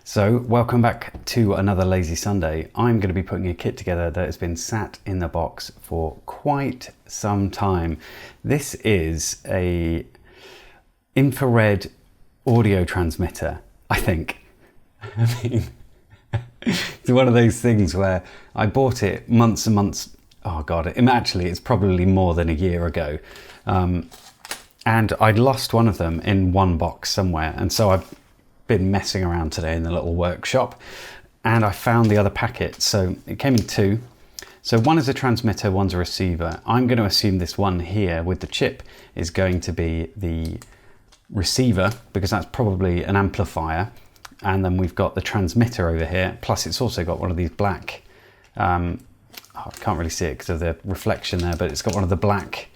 So welcome back to another Lazy Sunday. I'm going to be putting a kit together that has been sat in the box for quite some time. This is a infrared audio transmitter, I think. I mean, it's one of those things where I bought it months and months, oh God, it's probably more than a year ago. And I'd lost one of them in one box somewhere. And so I've been messing around today in the little workshop and I found the other packet. So it came in two. So one is a transmitter, one's a receiver. I'm going to assume this one here with the chip is going to be the receiver because that's probably an amplifier. And then we've got the transmitter over here. Plus it's also got one of these black, I can't really see it because of the reflection there, but it's got one of the black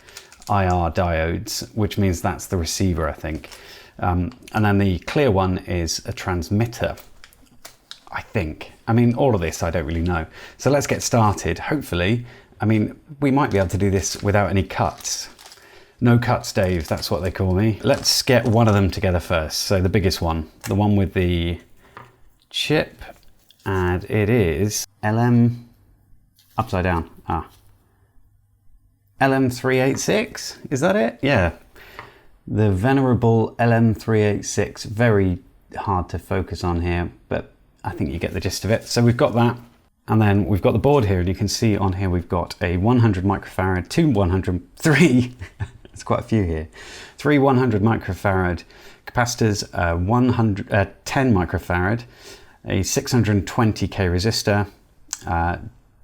IR diodes, which means that's the receiver, I think. And then the clear one is a transmitter, I think. I mean, all of this I don't really know. So let's get started. Hopefully, I mean, we might be able to do this without any cuts. No cuts, Dave, that's what they call me. Let's get one of them together first. So the biggest one, the one with the chip, and it is LM, upside down, LM386, is that it? Yeah, the venerable LM386. Very hard to focus on here, but I think you get the gist of it. So we've got that, and then we've got the board here, and you can see on here we've got a 100 microfarad, three, there's quite a few here, three 100 microfarad capacitors, 10 microfarad, a 620k resistor,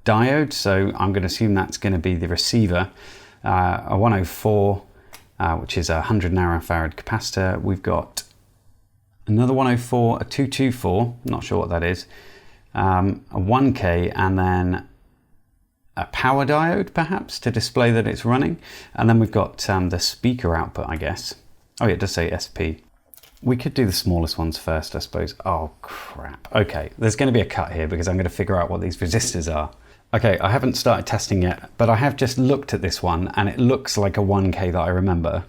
diode, so I'm going to assume that's going to be the receiver, a 104, which is a 100 nanofarad capacitor. We've got another 104, a 224, not sure what that is, a 1k, and then a power diode perhaps to display that it's running. And then we've got the speaker output, I guess. Oh yeah, it does say SP. We could do the smallest ones first, I suppose. Oh crap. Okay, there's going to be a cut here because I'm going to figure out what these resistors are. Okay, I haven't started testing yet, but I have just looked at this one and it looks like a 1K that I remember,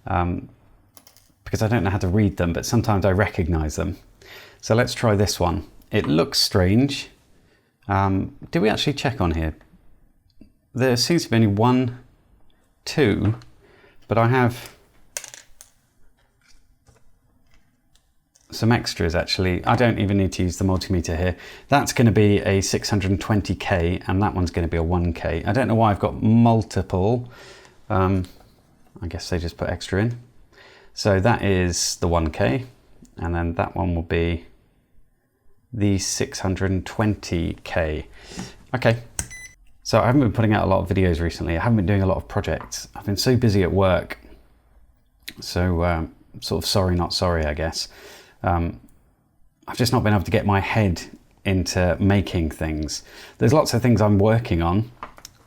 because I don't know how to read them, but sometimes I recognize them. So let's try this one. It looks strange. Did we actually check on here? There seems to be only 1, 2, but I have some extras actually. I don't even need to use the multimeter here. That's going to be a 620k and that one's going to be a 1k. I don't know why I've got multiple. I guess they just put extra in. So that is the 1k, and then that one will be the 620k. Okay. So I haven't been putting out a lot of videos recently. I haven't been doing a lot of projects. I've been so busy at work. So sort of sorry, not sorry, I guess. I've just not been able to get my head into making things. There's lots of things I'm working on,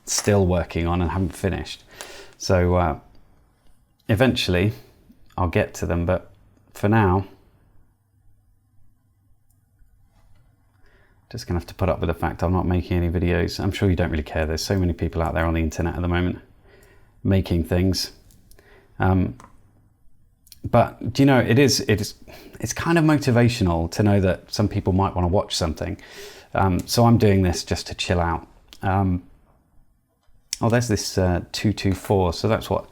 still working on, and haven't finished. So eventually I'll get to them, but for now, just gonna have to put up with the fact I'm not making any videos. I'm sure you don't really care. There's so many people out there on the internet at the moment making things. But do you know, it's kind of motivational to know that some people might want to watch something. So I'm doing this just to chill out. Oh, there's this 224. So that's what?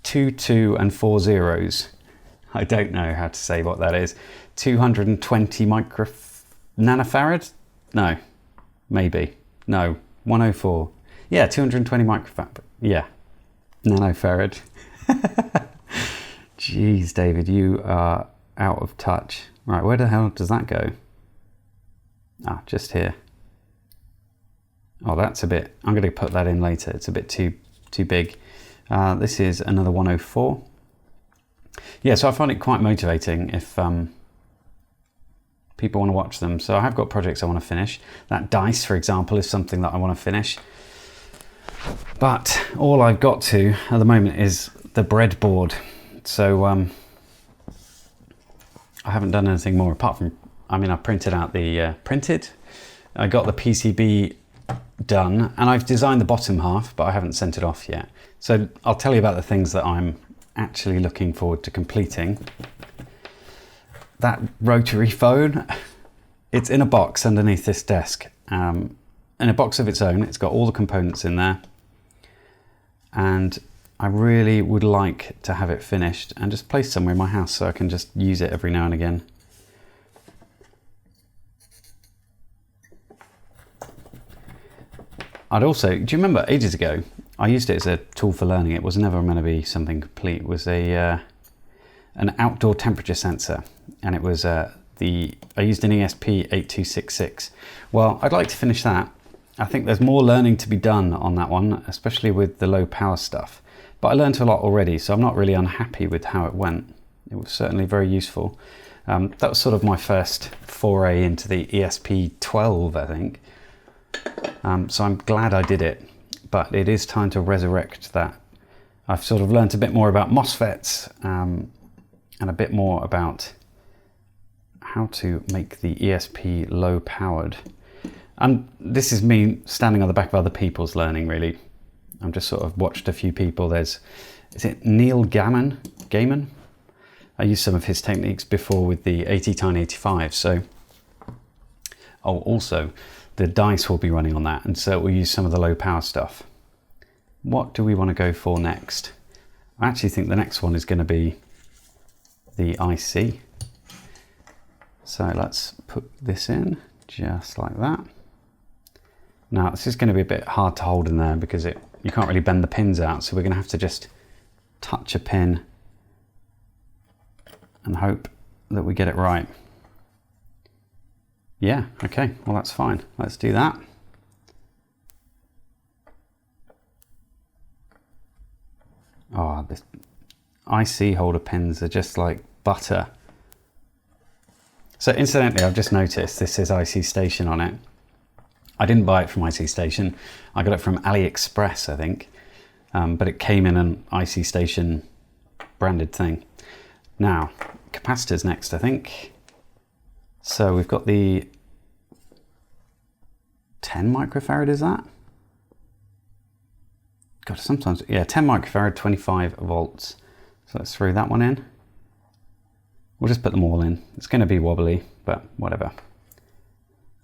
2, 2 and 4 zeros. I don't know how to say what that is. 220 nanofarad? No, maybe. No, 104. Yeah, 220 microfarad. Yeah, nanofarad. Jeez, David, you are out of touch. Right, where the hell does that go? Ah, just here. Oh, that's a bit, I'm going to put that in later. It's a bit too big. This is another 104. Yeah, so I find it quite motivating if people want to watch them. So I have got projects I want to finish. That dice, for example, is something that I want to finish. But all I've got to at the moment is the breadboard. So I haven't done anything more apart from, I mean, I printed out the, I got the PCB done and I've designed the bottom half, but I haven't sent it off yet. So I'll tell you about the things that I'm actually looking forward to completing. that rotary phone, it's in a box underneath this desk. In a box of its own. It's got all the components in there. And I really would like to have it finished and just placed somewhere in my house so I can just use it every now and again. I'd also, do you remember ages ago, I used it as a tool for learning. It was never meant to be something complete. It was an outdoor temperature sensor, and it was I used an ESP8266. Well, I'd like to finish that. I think there's more learning to be done on that one, especially with the low power stuff. But I learned a lot already, so I'm not really unhappy with how it went. It was certainly very useful. That was sort of my first foray into the ESP12, I think. So I'm glad I did it, but it is time to resurrect that. I've sort of learned a bit more about MOSFETs and a bit more about how to make the ESP low powered. And this is me standing on the back of other people's learning, really. I've just sort of watched a few people. Is it Neil Gaiman? I used some of his techniques before with the AT-Tiny85. So, also the dice will be running on that, and so we'll use some of the low power stuff. What do we want to go for next? I actually think the next one is going to be the IC. So let's put this in just like that. Now this is going to be a bit hard to hold in there because you can't really bend the pins out, so we're going to have to just touch a pin and hope that we get it right. Yeah, okay, well that's fine. Let's do that. Oh, the IC holder pins are just like butter. So incidentally, I've just noticed this says IC Station on it. I didn't buy it from IC Station. I got it from AliExpress, I think. But it came in an IC Station branded thing. Now, capacitors next, I think. So we've got the 10 microfarad, is that? God, sometimes, yeah, 10 microfarad, 25 volts. So let's throw that one in. We'll just put them all in. It's going to be wobbly, but whatever.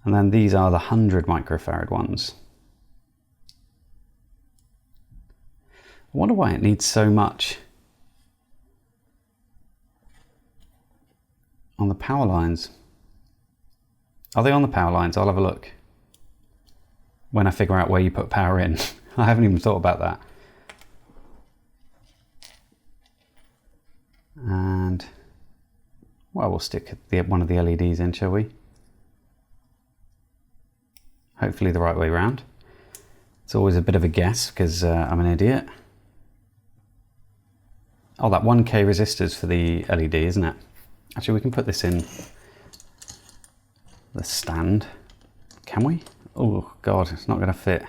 And then these are the 100 microfarad ones. I wonder why it needs so much on the power lines. Are they on the power lines? I'll have a look when I figure out where you put power in. I haven't even thought about that. And, well, we'll stick one of the LEDs in, shall we? Hopefully the right way around. It's always a bit of a guess because I'm an idiot. Oh, that 1K resistors for the LED, isn't it? Actually, we can put this in the stand. Can we? Oh, God, it's not going to fit.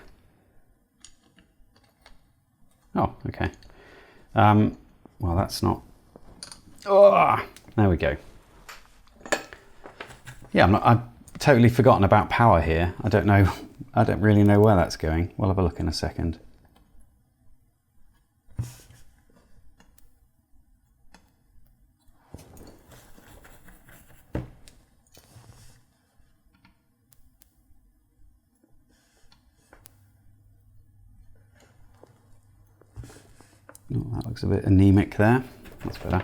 Oh, okay. Well, that's not... Oh, there we go. Yeah, I've totally forgotten about power here. I don't know. I don't really know where that's going. We'll have a look in a second. Oh, that looks a bit anemic there. That's better.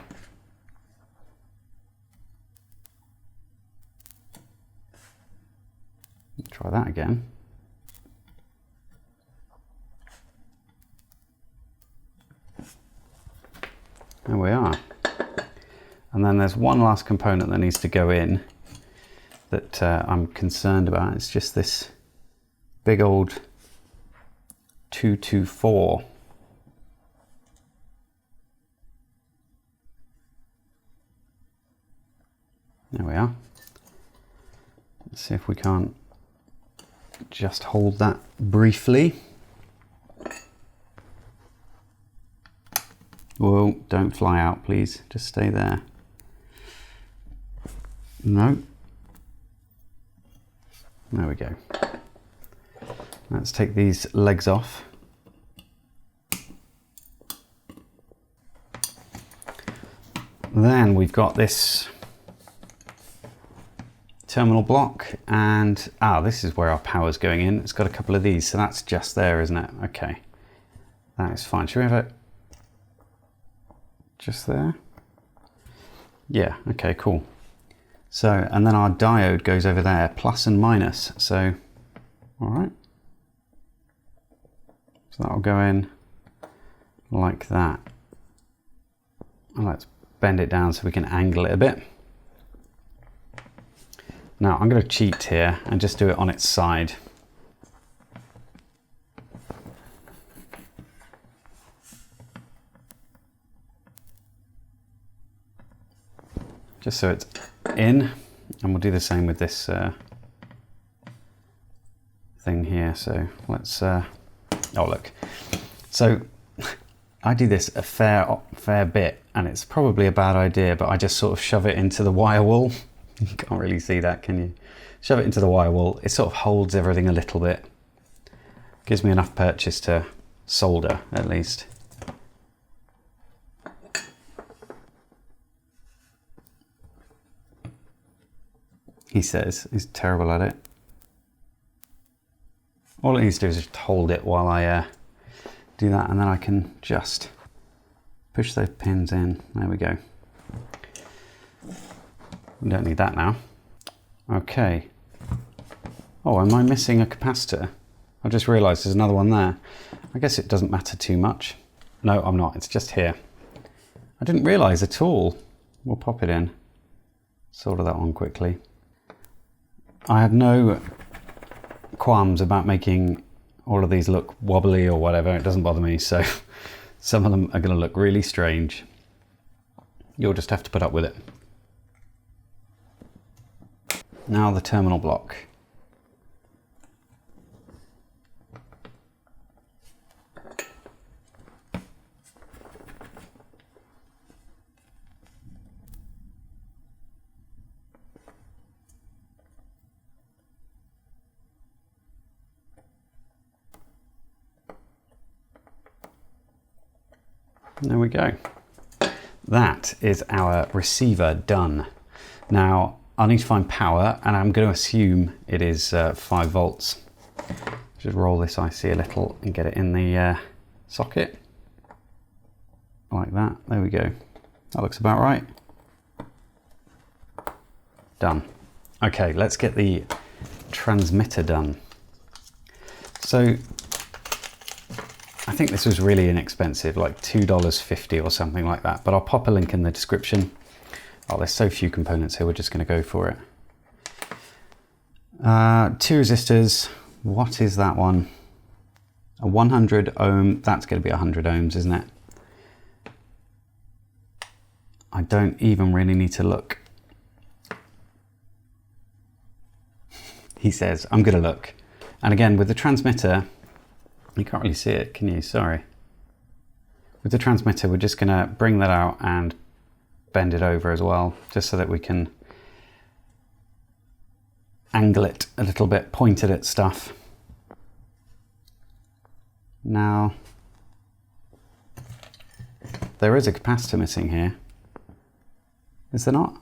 Try that again. There we are. And then there's one last component that needs to go in that I'm concerned about. It's just this big old 224. There we are. Let's see if we can't just hold that briefly. Whoa, don't fly out, please. Just stay there. No. There we go. Let's take these legs off. Then we've got this terminal block, and this is where our power's going in. It's got a couple of these, so that's just there, isn't it? Okay, that is fine. Should we have it just there? Yeah, okay, cool. So, and then our diode goes over there, plus and minus. So, all right. So that'll go in like that. And let's bend it down so we can angle it a bit. Now I'm going to cheat here and just do it on its side. Just so it's in, and we'll do the same with this thing here. So let's, oh look. So I do this a fair bit, and it's probably a bad idea, but I just sort of shove it into the wire wool. You can't really see that, can you? Shove it into the wire wool. It sort of holds everything a little bit. Gives me enough purchase to solder, at least. He says he's terrible at it. All it needs to do is just hold it while I do that, and then I can just push those pins in. There we go. We don't need that now. Okay. Oh, am I missing a capacitor? I just realised there's another one there. I guess it doesn't matter too much. No, I'm not. It's just here. I didn't realise at all. We'll pop it in. Solder that on quickly. I have no qualms about making all of these look wobbly or whatever. It doesn't bother me. So some of them are going to look really strange. You'll just have to put up with it. Now the terminal block. There we go. That is our receiver done. Now I'll need to find power, and I'm going to assume it is 5 volts. Just roll this IC a little and get it in the socket. Like that. There we go. That looks about right. Done. Okay, let's get the transmitter done. So I think this was really inexpensive, like $2.50 or something like that, but I'll pop a link in the description. Oh, there's so few components here, we're just going to go for it. 2 resistors. What is that one? A 100 ohm. That's going to be 100 ohms, isn't it? I don't even really need to look. He says, I'm going to look. And again, with the transmitter, you can't really see it, can you? Sorry. With the transmitter, we're just going to bring that out and bend it over as well, just so that we can angle it a little bit, point it at stuff. Now, there is a capacitor missing here. Is there not?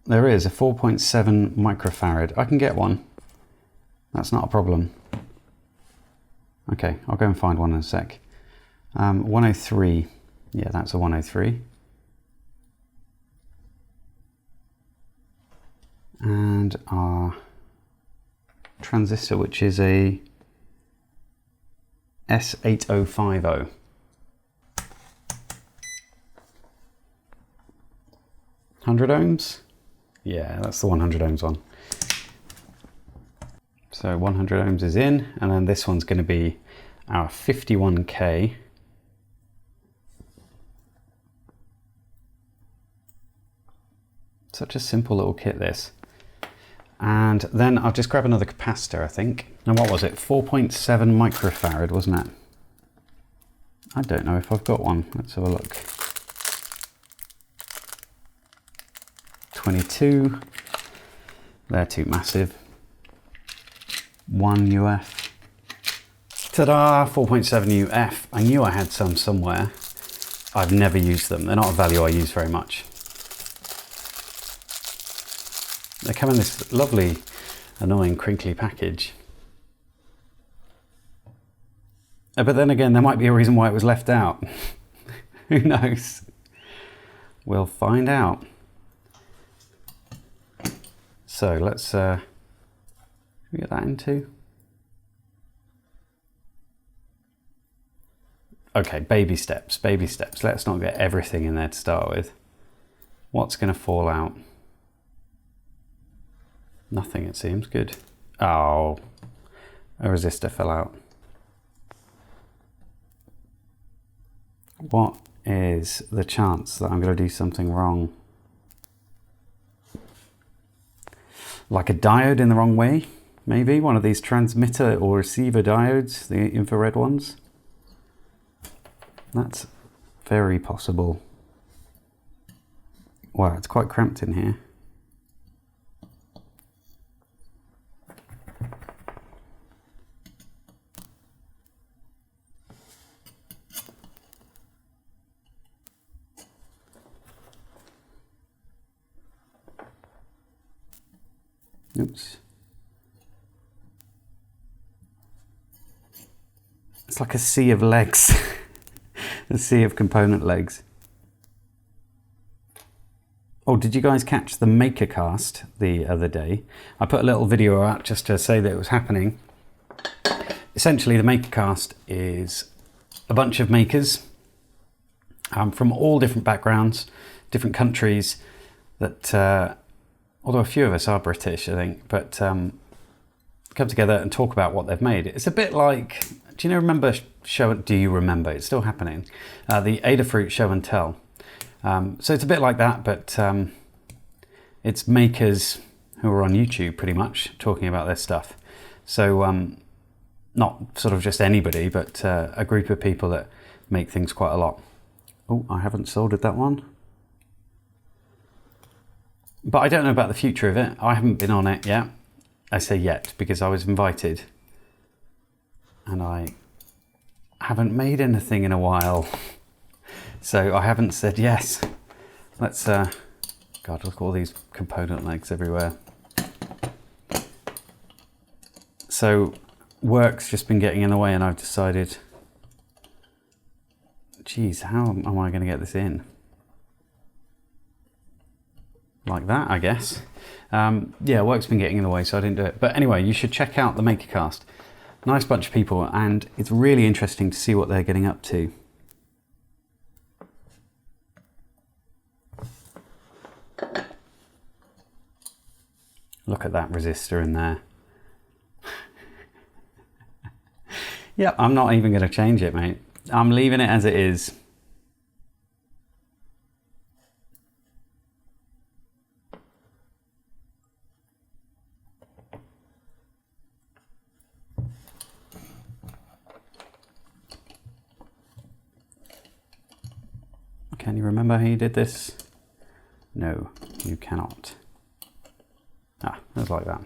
There is a 4.7 microfarad. I can get one. That's not a problem. Okay, I'll go and find one in a sec. 103. Yeah, that's a 103. And our transistor, which is a S8050. $100 ohms? Yeah, that's the 100 ohms one. So 100 ohms is in, and then this one's going to be our 51K. Such a simple little kit, this. And then I'll just grab another capacitor, I think. Now what was it? 4.7 microfarad, wasn't it? I don't know if I've got one. Let's have a look. 22. They're too massive. 1 UF. Ta-da! 4.7 UF. I knew I had some somewhere. I've never used them. They're not a value I use very much. They come in this lovely, annoying, crinkly package. But then again, there might be a reason why it was left out. Who knows? We'll find out. So let's can we get that into? Okay, baby steps, baby steps. Let's not get everything in there to start with. What's going to fall out? Nothing, it seems. Good. Oh, a resistor fell out. What is the chance that I'm going to do something wrong? Like a diode in the wrong way? Maybe one of these transmitter or receiver diodes, the infrared ones. That's very possible. Wow, it's quite cramped in here. Oops. It's like a sea of legs. A sea of component legs. Oh, did you guys catch the MakerCast the other day? I put a little video out just to say that it was happening. Essentially, the MakerCast is a bunch of makers from all different backgrounds, different countries that, although a few of us are British, I think, but come together and talk about what they've made. It's a bit like, do you remember it's still happening, the Adafruit Show and Tell. So it's a bit like that, but it's makers who are on YouTube pretty much talking about their stuff. So not sort of just anybody, but a group of people that make things quite a lot. Oh, I haven't soldered that one. But I don't know about the future of it. I haven't been on it yet. I say yet because I was invited. And I haven't made anything in a while. So I haven't said yes. Let's, God, look at all these component legs everywhere. So work's just been getting in the way and I've decided, geez, how am I going to get this in? Like that, I guess. Yeah, work's been getting in the way, so I didn't do it. But anyway, you should check out the MakerCast. Nice bunch of people, and it's really interesting to see what they're getting up to. Look at that resistor in there. Yep, I'm not even going to change it, mate. I'm leaving it as it is. Can you remember how you did this? No, you cannot. Ah, it was like that.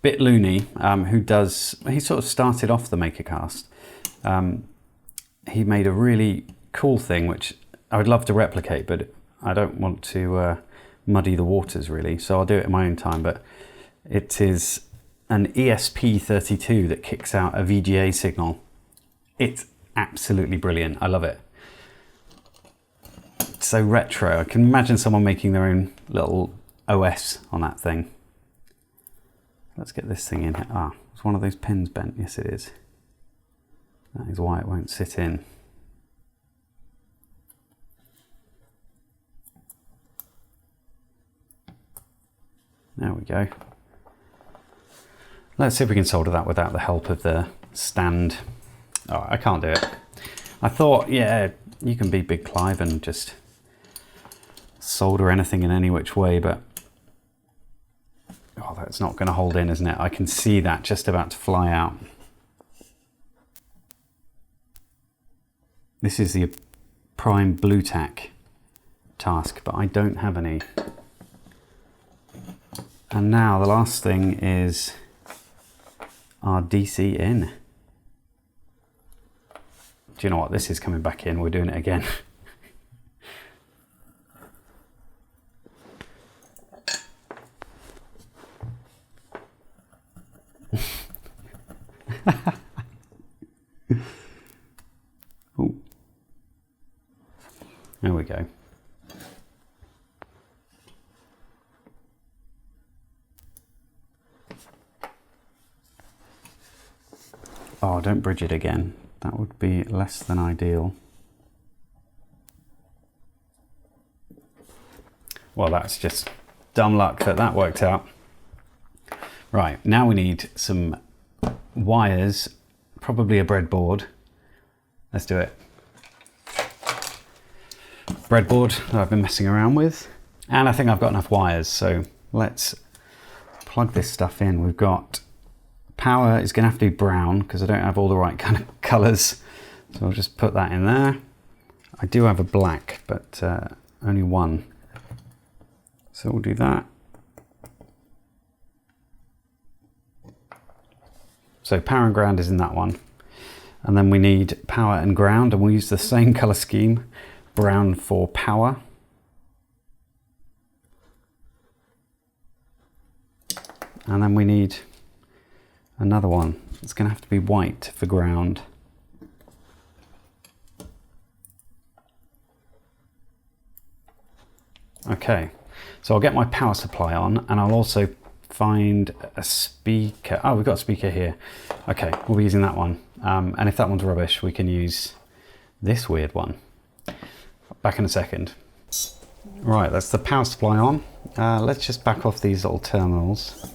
Bit Looney, he sort of started off the MakerCast. He made a really cool thing, which I would love to replicate, but I don't want to muddy the waters really, so I'll do it in my own time. But it is an ESP32 that kicks out a VGA signal. It's absolutely brilliant. I love it. It's so retro. I can imagine someone making their own little OS on that thing. Let's get this thing in here. Ah, it's one of those pins bent. Yes, it is. That is why it won't sit in. There we go. Let's see if we can solder that without the help of the stand. Oh, I can't do it. I thought, yeah, you can be Big Clive and just solder anything in any which way, but oh, that's not going to hold in, isn't it? I can see that just about to fly out. This is the prime blue tack task, but I don't have any. And now the last thing is our DC in. Do you know what? This is coming back in. We're doing it again. Ooh. There we go. Oh, don't bridge it again. That would be less than ideal. Well, that's just dumb luck that that worked out. Right, now we need some wires, probably a breadboard. Let's do it. Breadboard that I've been messing around with. And I think I've got enough wires, so let's plug this stuff in. We've got power is going to have to be brown because I don't have all the right kind of colours. So I'll just put that in there. I do have a black, but only one. So we'll do that. So power and ground is in that one. And then we need power and ground, and we'll use the same colour scheme. Brown for power. And then we need another one. It's going to have to be white for ground. Okay, so I'll get my power supply on, and I'll also find a speaker. Oh, we've got a speaker here. Okay, we'll be using that one. And if that one's rubbish, we can use this weird one. Back in a second. Right, that's the power supply on. Let's just back off these little terminals.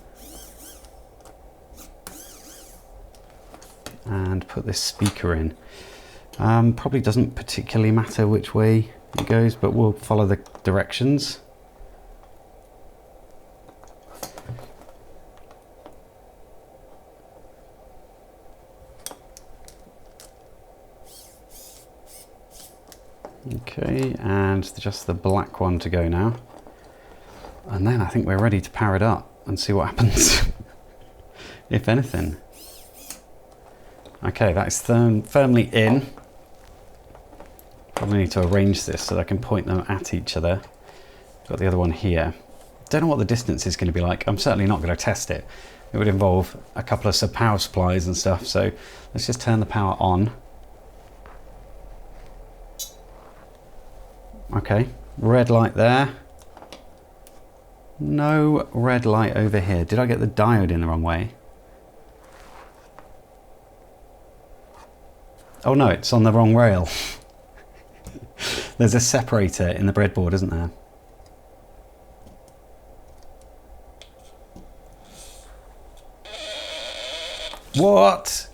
And put this speaker in. Probably doesn't particularly matter which way it goes, but we'll follow the directions. Okay, and just the black one to go now. And then I think we're ready to power it up and see what happens, if anything. Okay, that is firmly in. Probably need to arrange this so that I can point them at each other. Got the other one here. Don't know what the distance is going to be like. I'm certainly not going to test it. It would involve a couple of power supplies and stuff. So let's just turn the power on. Okay, red light there. No red light over here. Did I get the diode in the wrong way? Oh no, it's on the wrong rail. There's a separator in the breadboard, isn't there? What?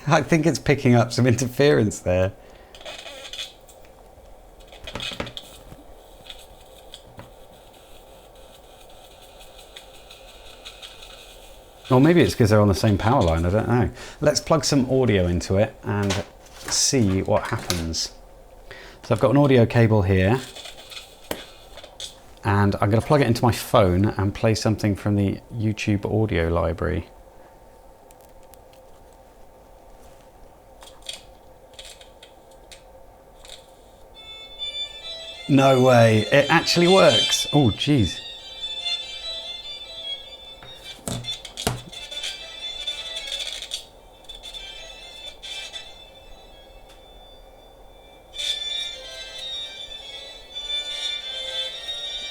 I think it's picking up some interference there. Or maybe it's because they're on the same power line, I don't know. Let's plug some audio into it and see what happens. So I've got an audio cable here, and I'm going to plug it into my phone and play something from the YouTube audio library. No way, it actually works. Oh, geez.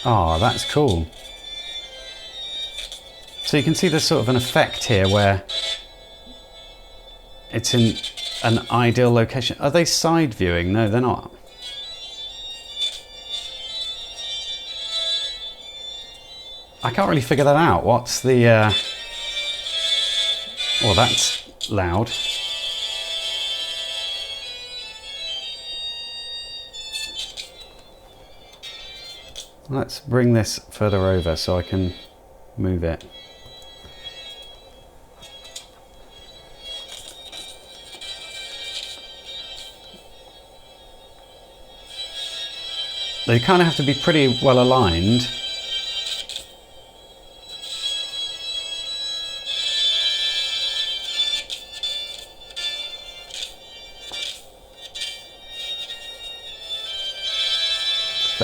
Oh, that's cool. So you can see there's sort of an effect here where it's in an ideal location. Are they side viewing? No, they're not. I can't really figure that out. What's the... Well, that's loud. Let's bring this further over so I can move it. They kind of have to be pretty well aligned.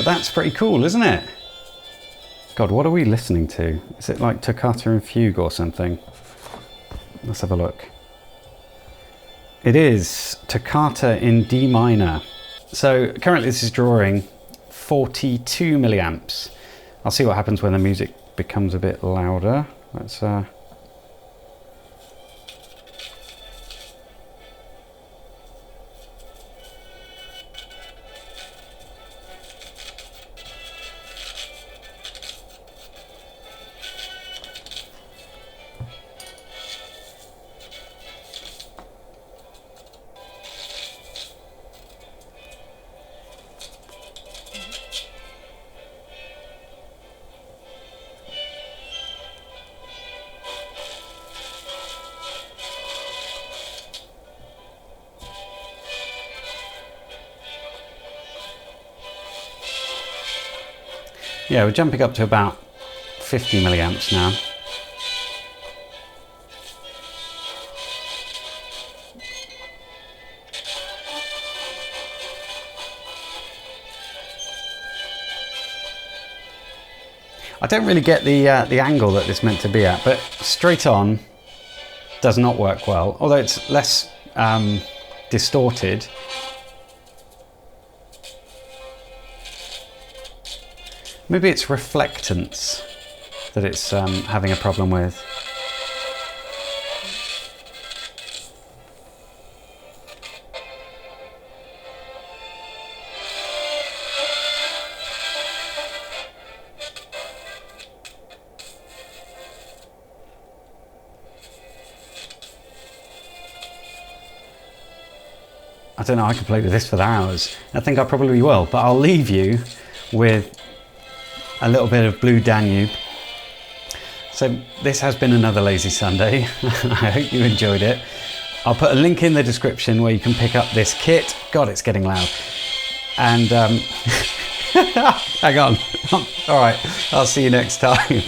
but that's pretty cool, isn't it? God, what are we listening to? Is it like Toccata and Fugue or something? Let's have a look. It is Toccata in D minor. So currently this is drawing 42 milliamps. I'll see what happens when the music becomes a bit louder. Let's yeah, we're jumping up to about 50 milliamps now. I don't really get the angle that it's meant to be at, but straight on does not work well, although it's less distorted. Maybe it's reflectance that it's having a problem with. I don't know, I could play with this for hours. I think I probably will, but I'll leave you with a little bit of Blue Danube. So this has been another Lazy Sunday. I hope you enjoyed it. I'll put a link in the description where you can pick up this kit. God, it's getting loud. And hang on. All right, I'll see you next time.